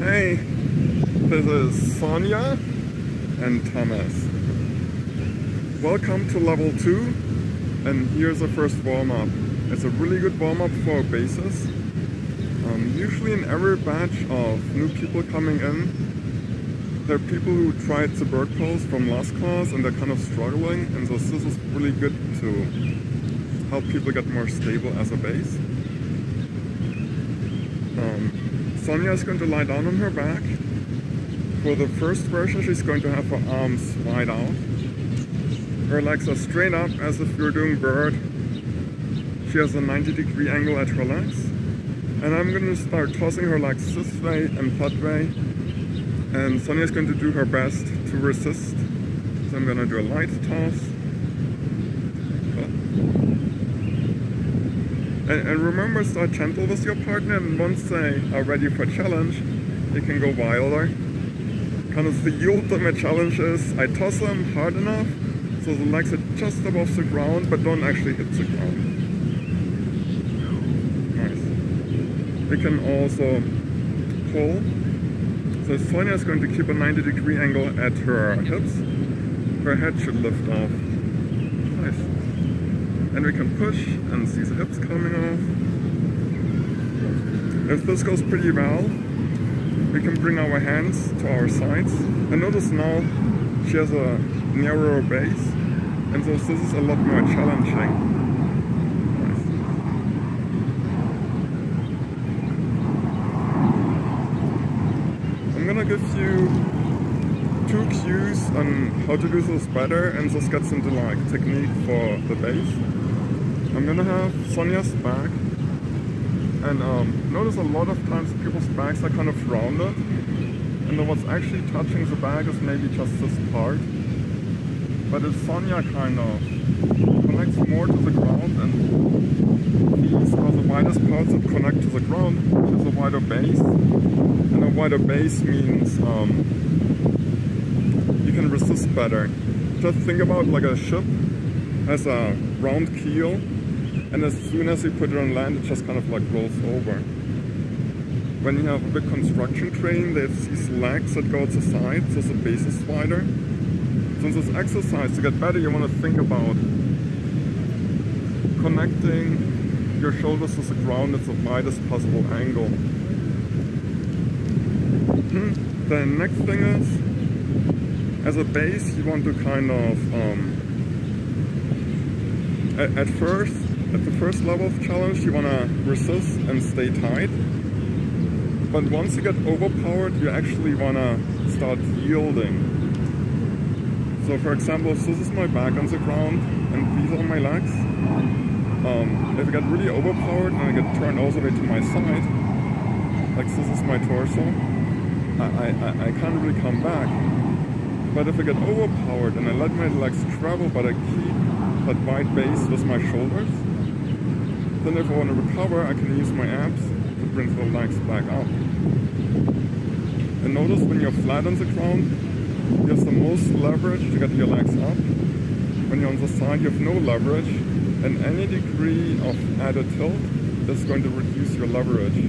Hey, this is Sonia and Thomas. Welcome to level 2, and here's the first warm-up. It's a really good warm-up for bases. Usually in every batch of new people coming in, there are people who tried the bird pose from last class and they're kind of struggling, and so this is really good to help people get more stable as a base. Sonia is going to lie down on her back. For the first version, she's going to have her arms wide out. Her legs are straight up as if you're doing bird. She has a 90-degree angle at her legs. And I'm going to start tossing her legs this way and that way. And Sonia is going to do her best to resist. So I'm going to do a light toss. And remember, start gentle with your partner, and once they are ready for challenge, you can go wilder. Kind of the ultimate challenge is, I toss them hard enough so the legs are just above the ground, but don't actually hit the ground. Nice. We can also pull. So Sonia is going to keep a 90-degree angle at her hips. Her head should lift off. Nice. And we can push and see the hips coming off. If this goes pretty well, we can bring our hands to our sides. And notice now she has a narrower base, and so this is a lot more challenging. Nice. I'm gonna give you 2 cues on how to do this better, and this gets into like technique for the base. I'm gonna have Sonia's back, and notice a lot of times people's backs are kind of rounded, and then what's actually touching the back is maybe just this part. But if Sonia kind of connects more to the ground, and these are the widest parts that connect to the ground, which is a wider base, and a wider base means you can resist better. Just think about like a ship has a round keel, and as soon as you put it on land, it just kind of like rolls over. When you have a big construction crane, they have these legs that go to the side, so the base is wider. So in this exercise, to get better, you want to think about connecting your shoulders to the ground at the widest possible angle. The next thing is, as a base, you want to kind of, at the first level of challenge, you want to resist and stay tight. But once you get overpowered, you actually want to start yielding. So for example, if this is my back on the ground and these are my legs, if I get really overpowered and I get turned all the way to my side, like this is my torso, I can't really come back. But if I get overpowered and I let my legs travel, but I keep that wide base with my shoulders, then if I want to recover, I can use my abs to bring the legs back up. And notice when you're flat on the ground, you have the most leverage to get your legs up. When you're on the side, you have no leverage, and any degree of added tilt is going to reduce your leverage.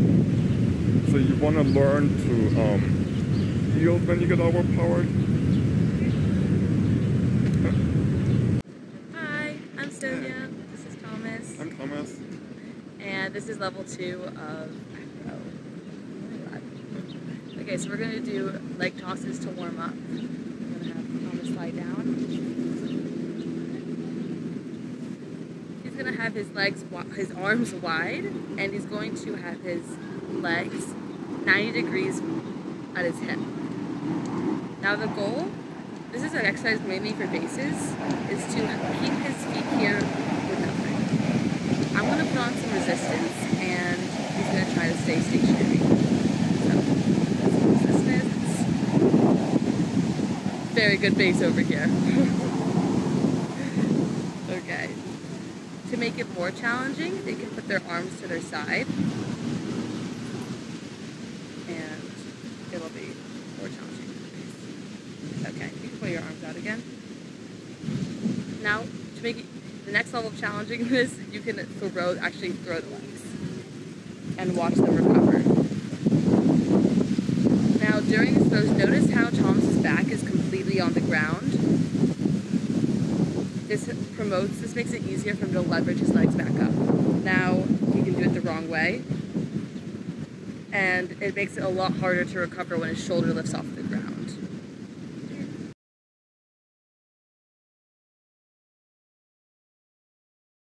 So you want to learn to yield when you get overpowered. Hi, I'm Sonia. This is Thomas. I'm Thomas. And this is level 2 of Acro. Oh my god. Okay, so we're going to do leg tosses to warm up. I'm going to have Thomas lie down. He's going to have his arms wide, and he's going to have his legs 90 degrees at his hip. Now the goal, this is an exercise mainly for bases, is to keep his feet here with nothing. I'm going to put on some resistance, and he's going to try to stay stationary. So, resistance. Very good base over here. Okay. To make it more challenging, they can put their arms to their side, and it'll be more challenging for the base. Okay, you can put your arms out again. Now, to make it the next level of challenging this, you can actually throw the legs and watch them recover. during this pose, notice how Thomas's back is completely on the ground. This makes it easier for him to leverage his legs back up. Now he can do it the wrong way, and it makes it a lot harder to recover when his shoulder lifts off the ground.